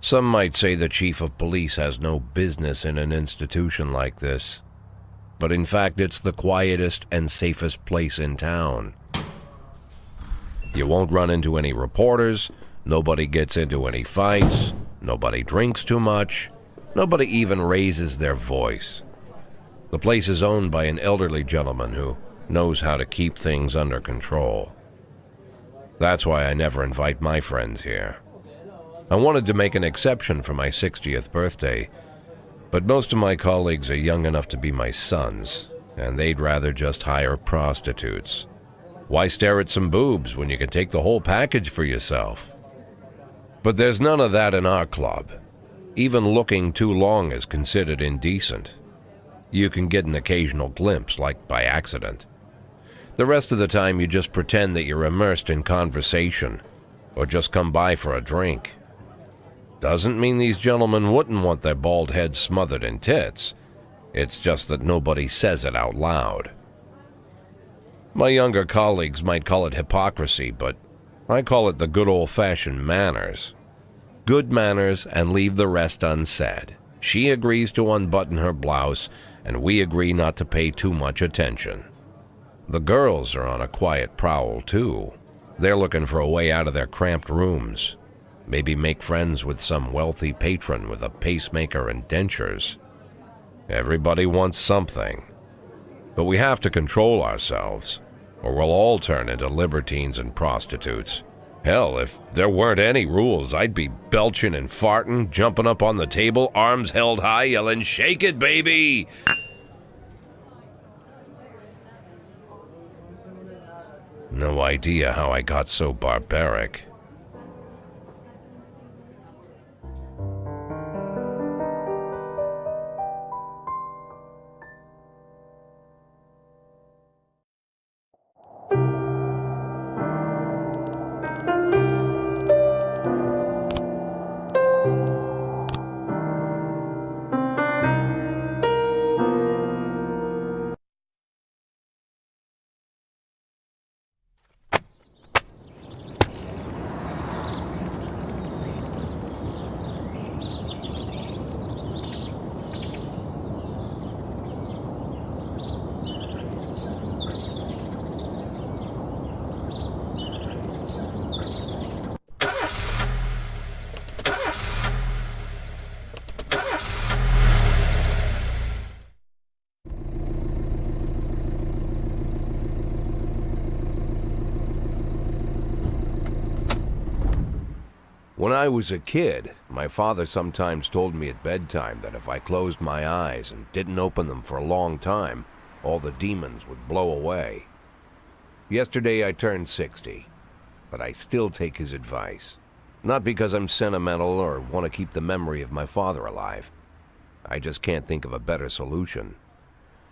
Some might say the chief of police has no business in an institution like this, but in fact it's the quietest and safest place in town. You won't run into any reporters, nobody gets into any fights, nobody drinks too much, nobody even raises their voice. The place is owned by an elderly gentleman who knows how to keep things under control. That's why I never invite my friends here. I wanted to make an exception for my 60th birthday, but most of my colleagues are young enough to be my sons, and they'd rather just hire prostitutes. Why stare at some boobs when you can take the whole package for yourself? But there's none of that in our club. Even looking too long is considered indecent. You can get an occasional glimpse, like by accident. The rest of the time you just pretend that you're immersed in conversation, or just come by for a drink. Doesn't mean these gentlemen wouldn't want their bald heads smothered in tits. It's just that nobody says it out loud. My younger colleagues might call it hypocrisy, but I call it the good old-fashioned manners. Good manners and leave the rest unsaid. She agrees to unbutton her blouse, and we agree not to pay too much attention. The girls are on a quiet prowl, too. They're looking for a way out of their cramped rooms. Maybe make friends with some wealthy patron with a pacemaker and dentures. Everybody wants something. But we have to control ourselves, or we'll all turn into libertines and prostitutes. Hell, if there weren't any rules, I'd be belching and farting, jumping up on the table, arms held high, yelling, "Shake it, baby!" No idea how I got so barbaric. When I was a kid, my father sometimes told me at bedtime that if I closed my eyes and didn't open them for a long time, all the demons would blow away. Yesterday I turned 60, but I still take his advice. Not because I'm sentimental or want to keep the memory of my father alive. I just can't think of a better solution.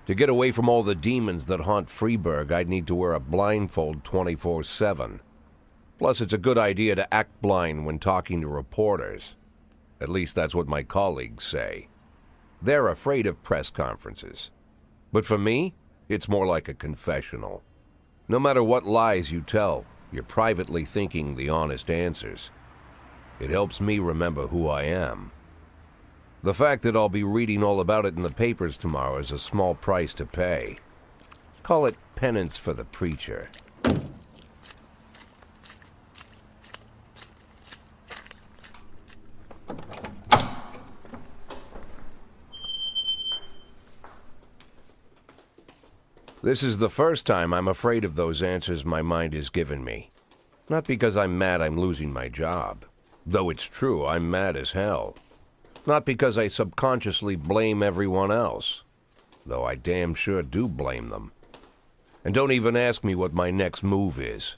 To get away from all the demons that haunt Freeburg, I'd need to wear a blindfold 24/7. Plus, it's a good idea to act blind when talking to reporters. At least that's what my colleagues say. They're afraid of press conferences. But for me, it's more like a confessional. No matter what lies you tell, you're privately thinking the honest answers. It helps me remember who I am. The fact that I'll be reading all about it in the papers tomorrow is a small price to pay. Call it penance for the preacher. This is the first time I'm afraid of those answers my mind has given me. Not because I'm mad I'm losing my job. Though it's true, I'm mad as hell. Not because I subconsciously blame everyone else. Though I damn sure do blame them. And don't even ask me what my next move is.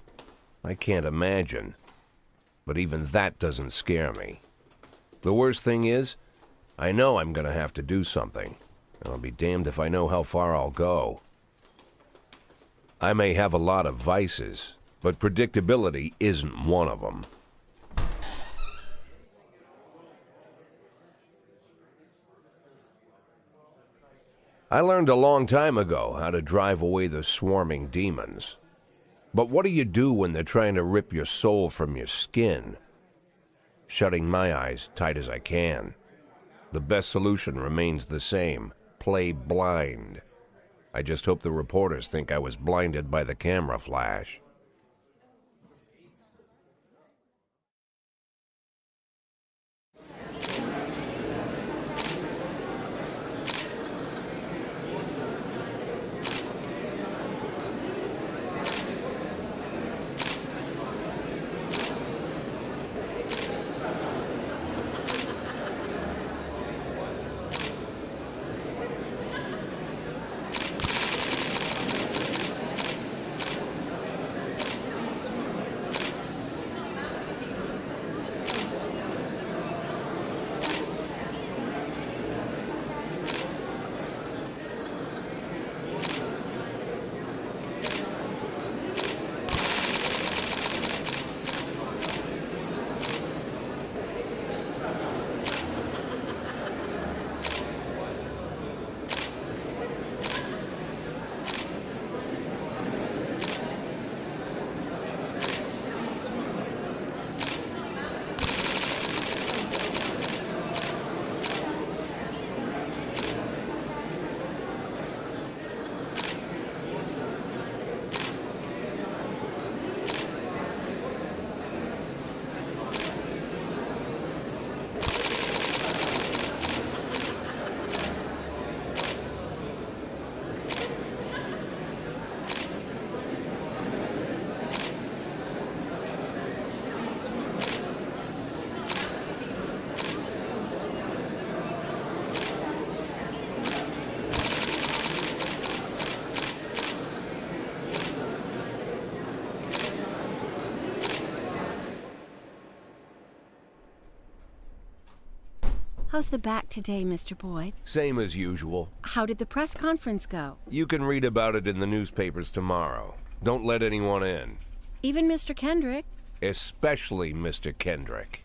I can't imagine. But even that doesn't scare me. The worst thing is, I know I'm gonna have to do something. And I'll be damned if I know how far I'll go. I may have a lot of vices, but predictability isn't one of them. I learned a long time ago how to drive away the swarming demons. But what do you do when they're trying to rip your soul from your skin? shutting my eyes tight as I can. The best solution remains the same: play blind. I just hope the reporters think I was blinded by the camera flash. How's the back today, Mr. Boyd? Same as usual. How did the press conference go? You can read about it in the newspapers tomorrow. Don't let anyone in. Even Mr. Kendrick? Especially Mr. Kendrick.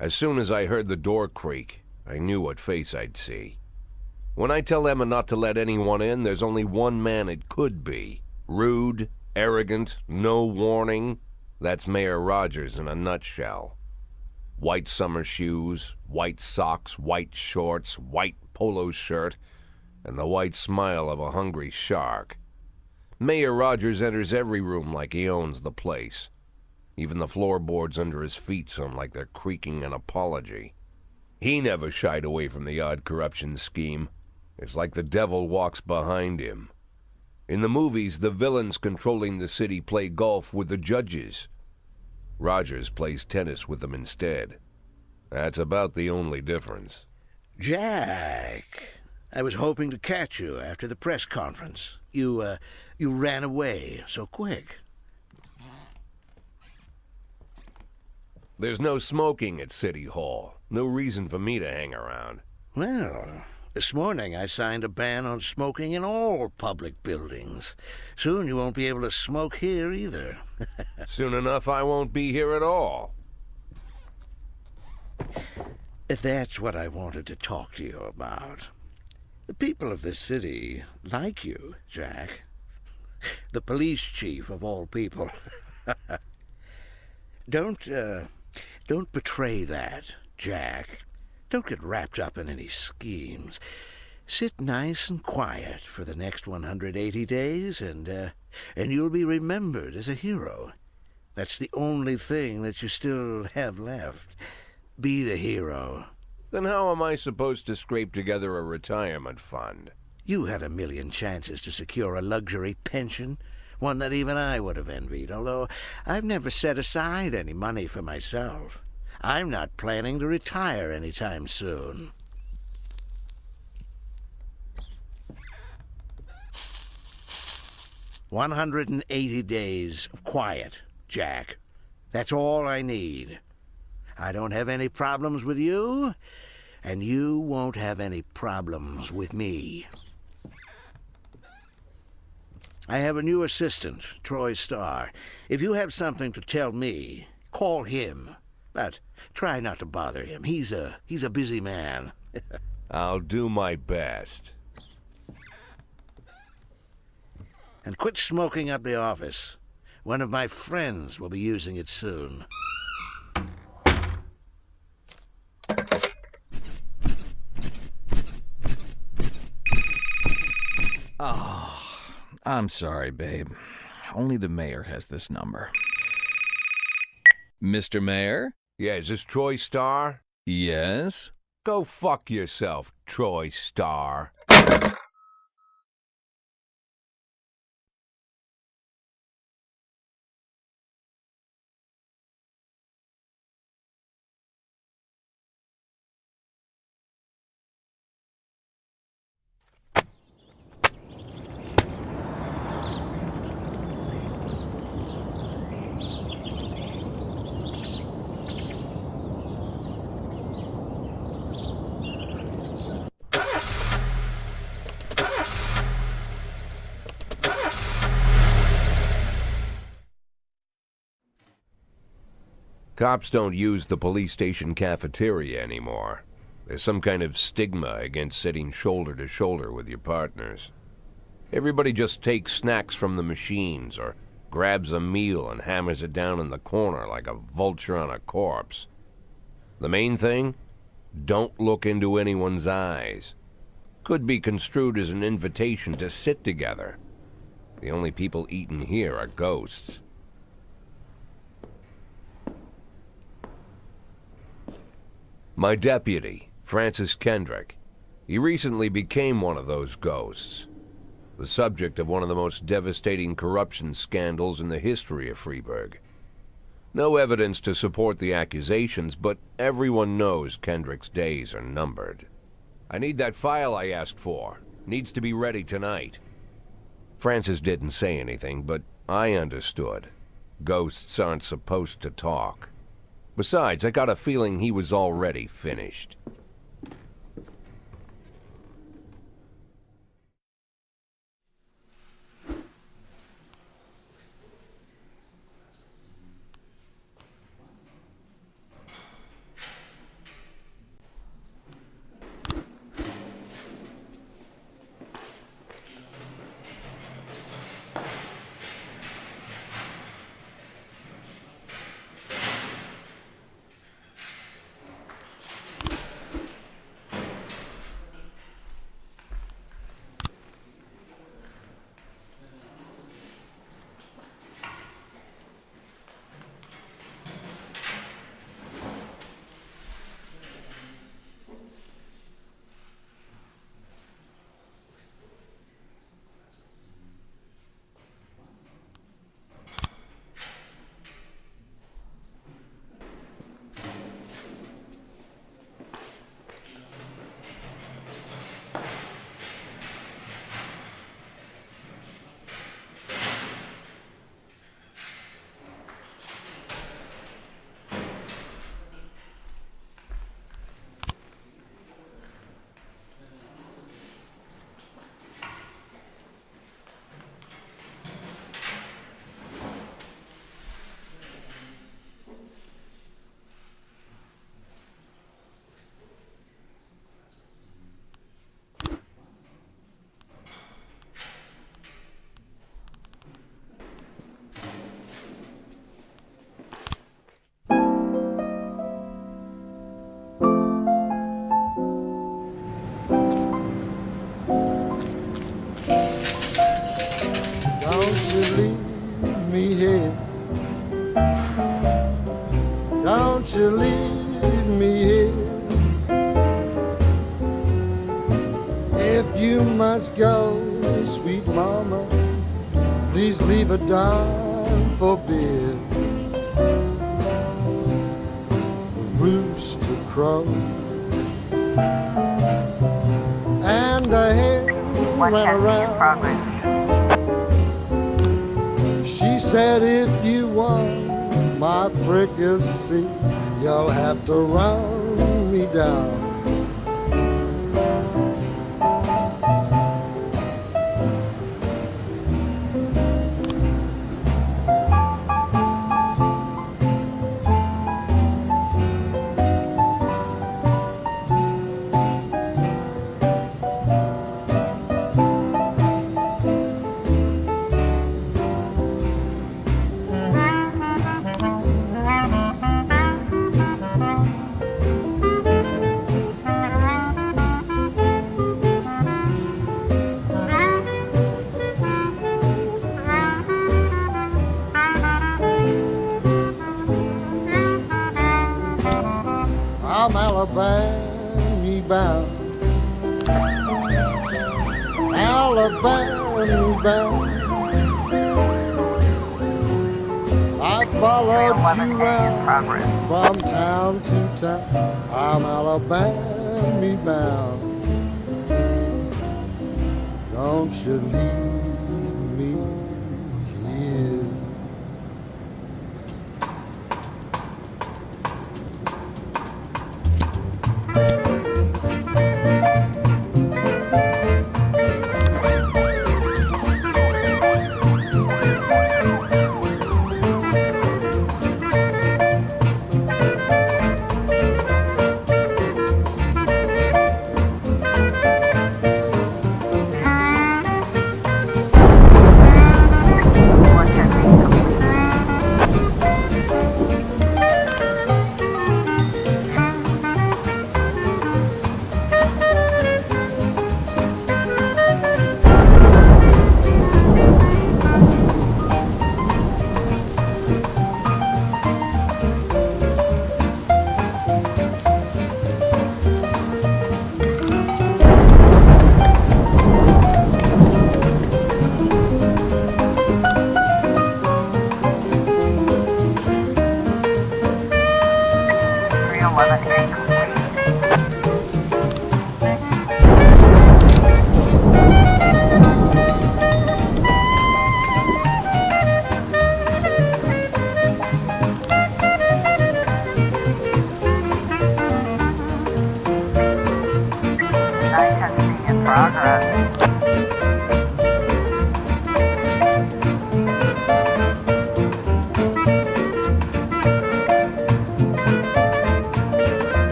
As soon as I heard the door creak, I knew what face I'd see. When I tell Emma not to let anyone in, there's only one man it could be. Rude, arrogant, no warning. That's Mayor Rogers in a nutshell. White summer shoes, white socks, white shorts, white polo shirt, and the white smile of a hungry shark. Mayor Rogers enters every room like he owns the place. Even the floorboards under his feet sound like they're creaking an apology. He never shied away from the odd corruption scheme. It's like the devil walks behind him. In the movies, the villains controlling the city play golf with the judges. Rogers plays tennis with them instead. That's about the only difference. Jack, I was hoping to catch you after the press conference. You ran away so quick. There's no smoking at City Hall. No reason for me to hang around. Well, this morning I signed a ban on smoking in all public buildings. Soon you won't be able to smoke here either. Soon enough I won't be here at all. That's what I wanted to talk to you about. The people of this city like you, Jack. The police chief of all people. Don't betray that, Jack. Don't get wrapped up in any schemes. Sit nice and quiet for the next 180 days, and you'll be remembered as a hero. That's the only thing that you still have left. Be the hero. Then how am I supposed to scrape together a retirement fund? You had a million chances to secure a luxury pension, one that even I would have envied, although I've never set aside any money for myself. I'm not planning to retire anytime soon. "180 days of quiet, Jack. That's all I need. I don't have any problems with you, and you won't have any problems with me. I have a new assistant, Troy Starr. If you have something to tell me, call him. But try not to bother him. He's a busy man. I'll do my best. And quit smoking up the office. One of my friends will be using it soon. Oh, I'm sorry, babe. Only the mayor has this number. Mr. Mayor? Yeah, is this Troy Starr? Yes? Go fuck yourself, Troy Starr. Cops don't use the police station cafeteria anymore. There's some kind of stigma against sitting shoulder to shoulder with your partners. Everybody just takes snacks from the machines or grabs a meal and hammers it down in the corner like a vulture on a corpse. The main thing? Don't look into anyone's eyes. Could be construed as an invitation to sit together. The only people eating here are ghosts. My deputy, Francis Kendrick. He recently became one of those ghosts. The subject of one of the most devastating corruption scandals in the history of Freeburg. No evidence to support the accusations, but everyone knows Kendrick's days are numbered. I need that file I asked for. Needs to be ready tonight. Francis didn't say anything, but I understood. Ghosts aren't supposed to talk. Besides, I got a feeling he was already finished. Don't you leave me here. If you must go, sweet mama, please leave a dime for beer. Rooster crow and the hen ran around. She said, if you want my fricassee. You'll have to run me down. I'm Alabama bound, Alabama bound. I followed you round from town to town. I'm Alabama bound. Don't you leave me here.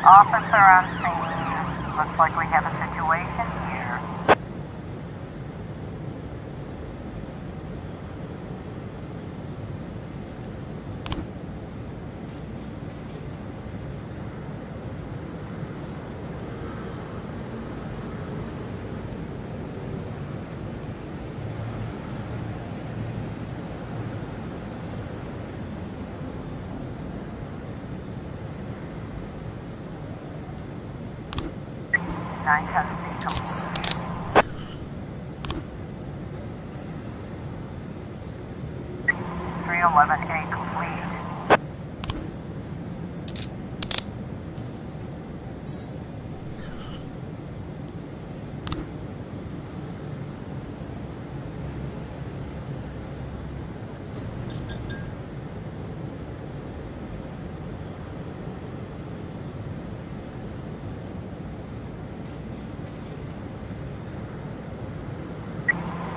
Officer on scene. Looks like we have a situation here. Nine custody complete. 311A complete.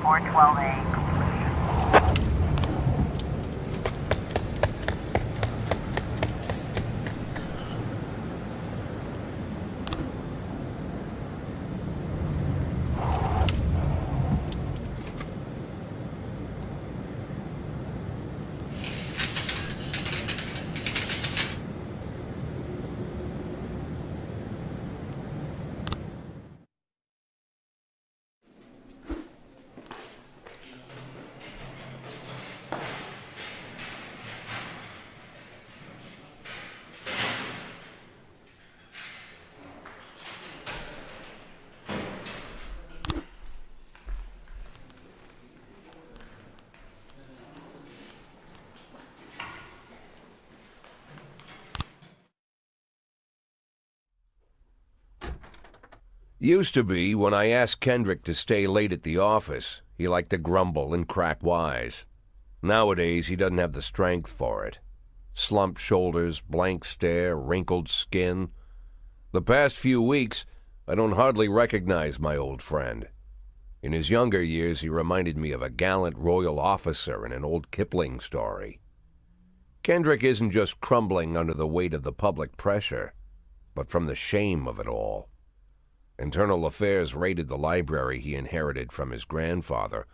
412A completion. Used to be, when I asked Kendrick to stay late at the office, he liked to grumble and crack wise. Nowadays, he doesn't have the strength for it. Slumped shoulders, blank stare, wrinkled skin. The past few weeks, I don't hardly recognize my old friend. In his younger years, he reminded me of a gallant royal officer in an old Kipling story. Kendrick isn't just crumbling under the weight of the public pressure, but from the shame of it all. Internal Affairs raided the library he inherited from his grandfather,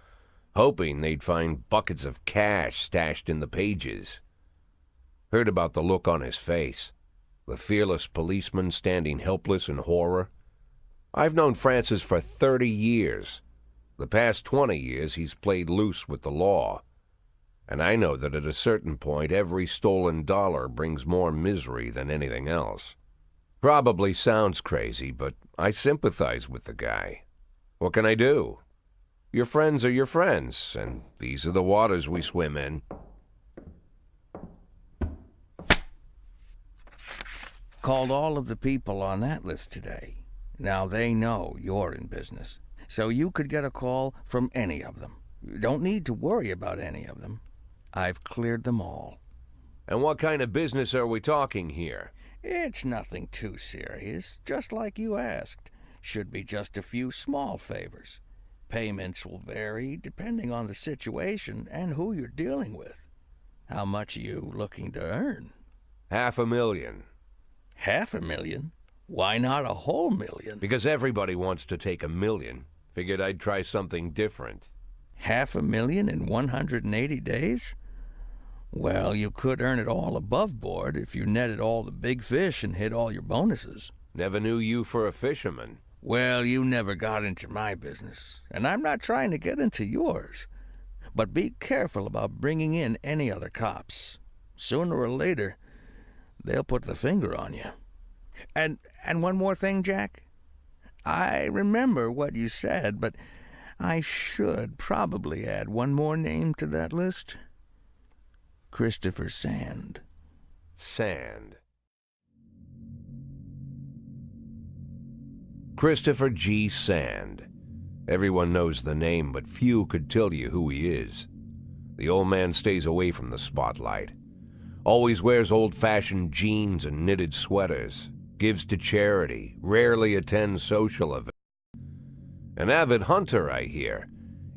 hoping they'd find buckets of cash stashed in the pages. Heard about the look on his face, the fearless policeman standing helpless in horror. I've known Francis for 30 years. The past 20 years he's played loose with the law. And I know that at a certain point every stolen dollar brings more misery than anything else. Probably sounds crazy, but I sympathize with the guy. What can I do? Your friends are your friends, and these are the waters we swim in. Called all of the people on that list today. Now they know you're in business, so you could get a call from any of them. You don't need to worry about any of them. I've cleared them all. And what kind of business are we talking here? It's nothing too serious, just like you asked. Should be just a few small favors. Payments will vary depending on the situation and who you're dealing with. How much are you looking to earn? $500,000. $500,000? Why not a whole million? Because everybody wants to take $1 million. Figured I'd try something different. $500,000 in 180 days? Well, you could earn it all above board if you netted all the big fish and hit all your bonuses. Never knew you for a fisherman. Well, you never got into my business, and I'm not trying to get into yours. But be careful about bringing in any other cops. Sooner or later, they'll put the finger on you. And one more thing, Jack. I remember what you said, but I should probably add one more name to that list. Christopher Sand. Sand. Christopher G. Sand. Everyone knows the name, but few could tell you who he is. The old man stays away from the spotlight. Always wears old-fashioned jeans and knitted sweaters. Gives to charity. Rarely attends social events. An avid hunter, I hear.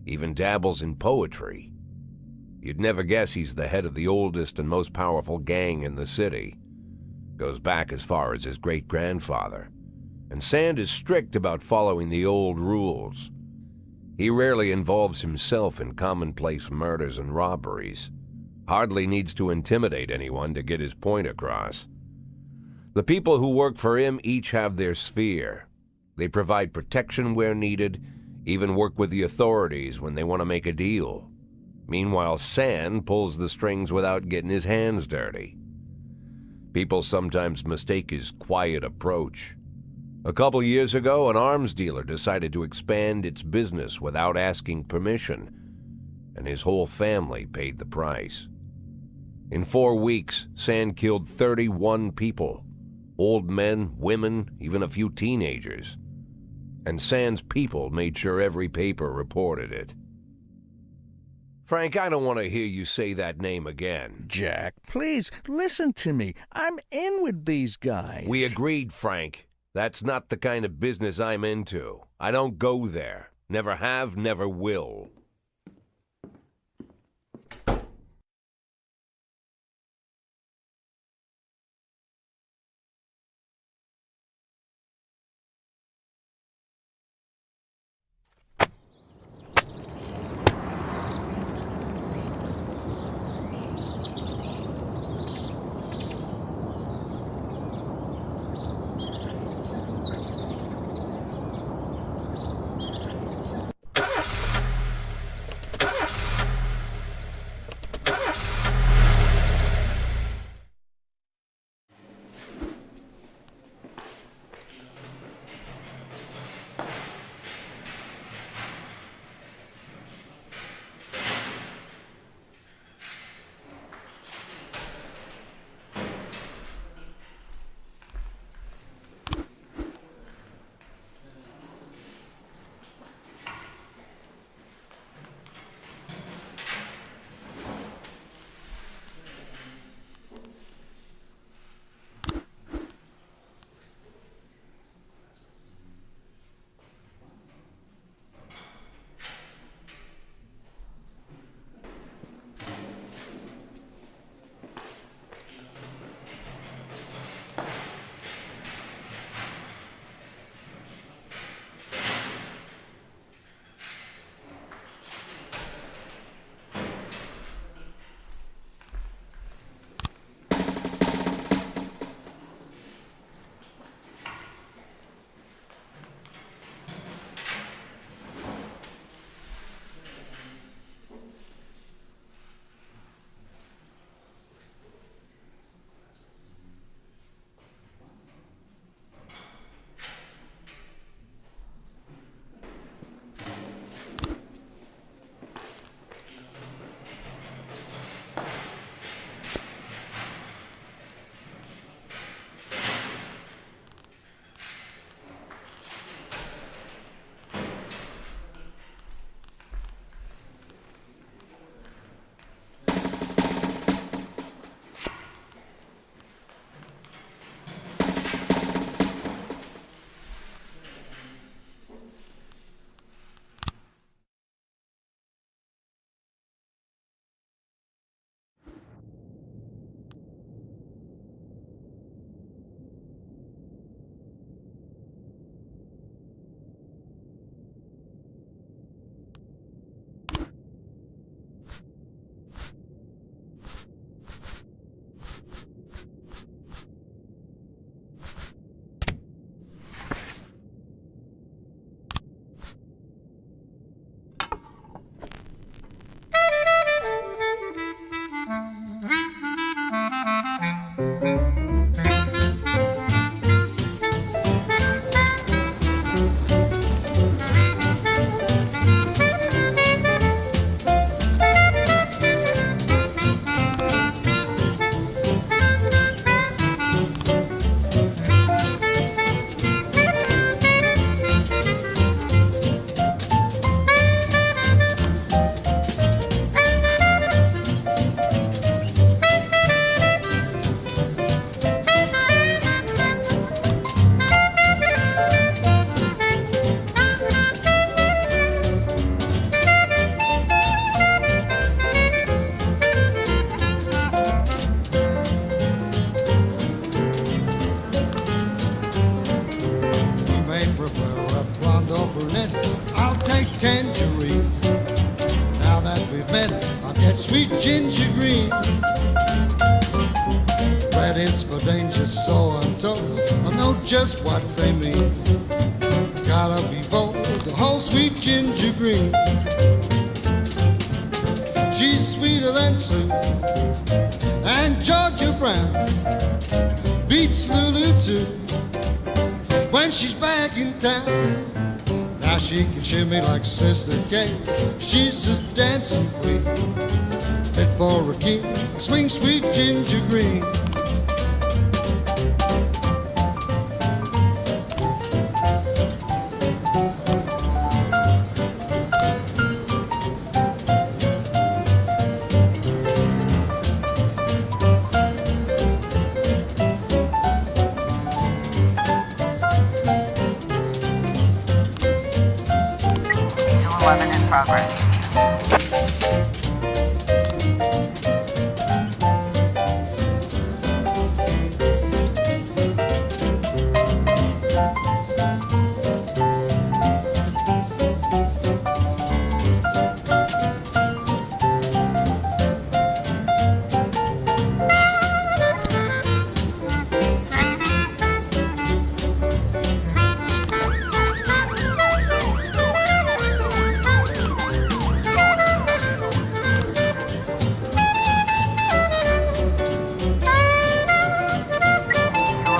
Even dabbles in poetry. You'd never guess he's the head of the oldest and most powerful gang in the city. Goes back as far as his great-grandfather. And Sand is strict about following the old rules. He rarely involves himself in commonplace murders and robberies. Hardly needs to intimidate anyone to get his point across. The people who work for him each have their sphere. They provide protection where needed, even work with the authorities when they want to make a deal. Meanwhile, Sand pulls the strings without getting his hands dirty. People sometimes mistake his quiet approach. A couple years ago, an arms dealer decided to expand its business without asking permission, and his whole family paid the price. In 4 weeks, Sand killed 31 people. Old men, women, even a few teenagers. And Sand's people made sure every paper reported it. Frank, I don't want to hear you say that name again. Jack, please, listen to me. I'm in with these guys. We agreed, Frank. That's not the kind of business I'm into. I don't go there. Never have, never will. sweet ginger green. Red is for danger, so untold. I know just what they mean. Gotta be bold, the whole sweet ginger green. She's sweeter than Sue and Georgia Brown. Beats Lulu too when she's back in town. Now she can shimmy like Sister Kate. She's a dancing queen, fit for a king. Swing sweet ginger green. In progress.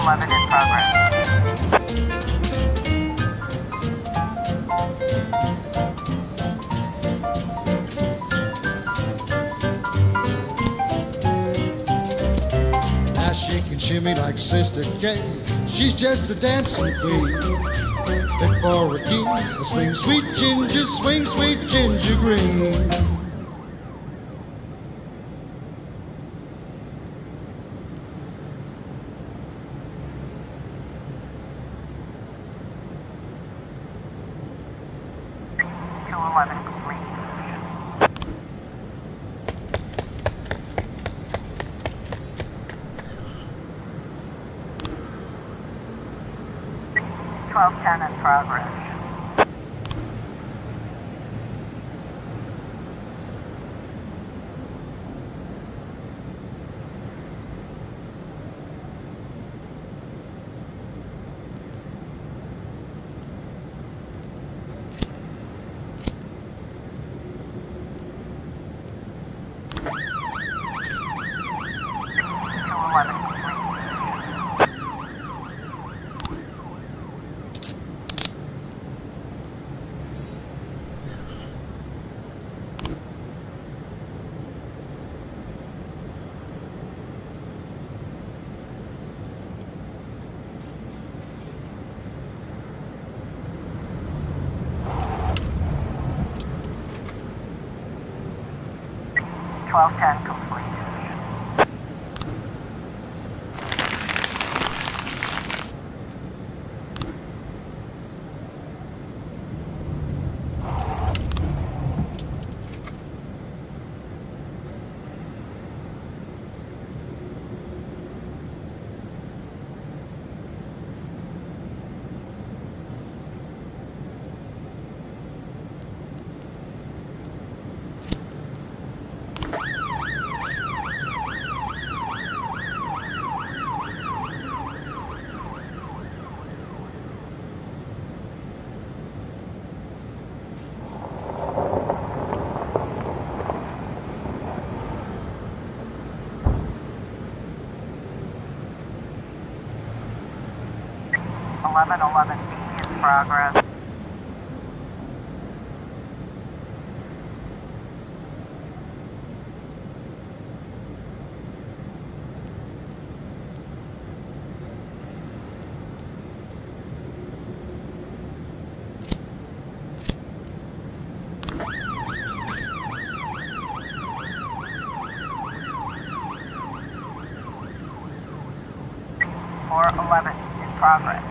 In progress. Now she can shimmy like Sister Kate. She's just a dancing queen, fit for a king. Swing sweet ginger, swing sweet ginger green. 1210 in progress. Twelve ten complete. Eleven B in progress. Four 11 in progress.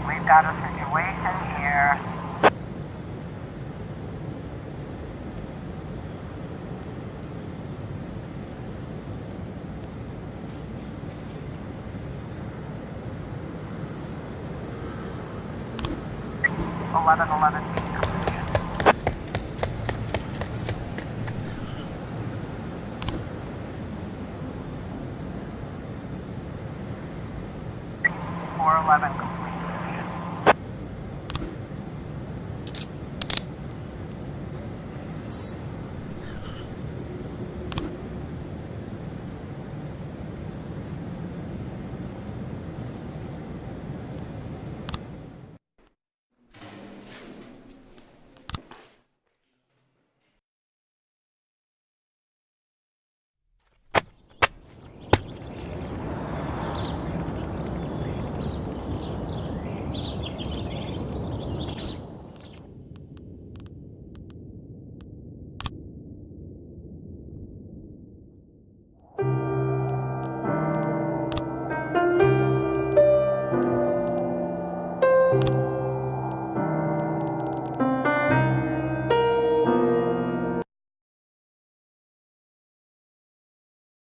We've got a situation here. Eleven B completion. Four 11 completion.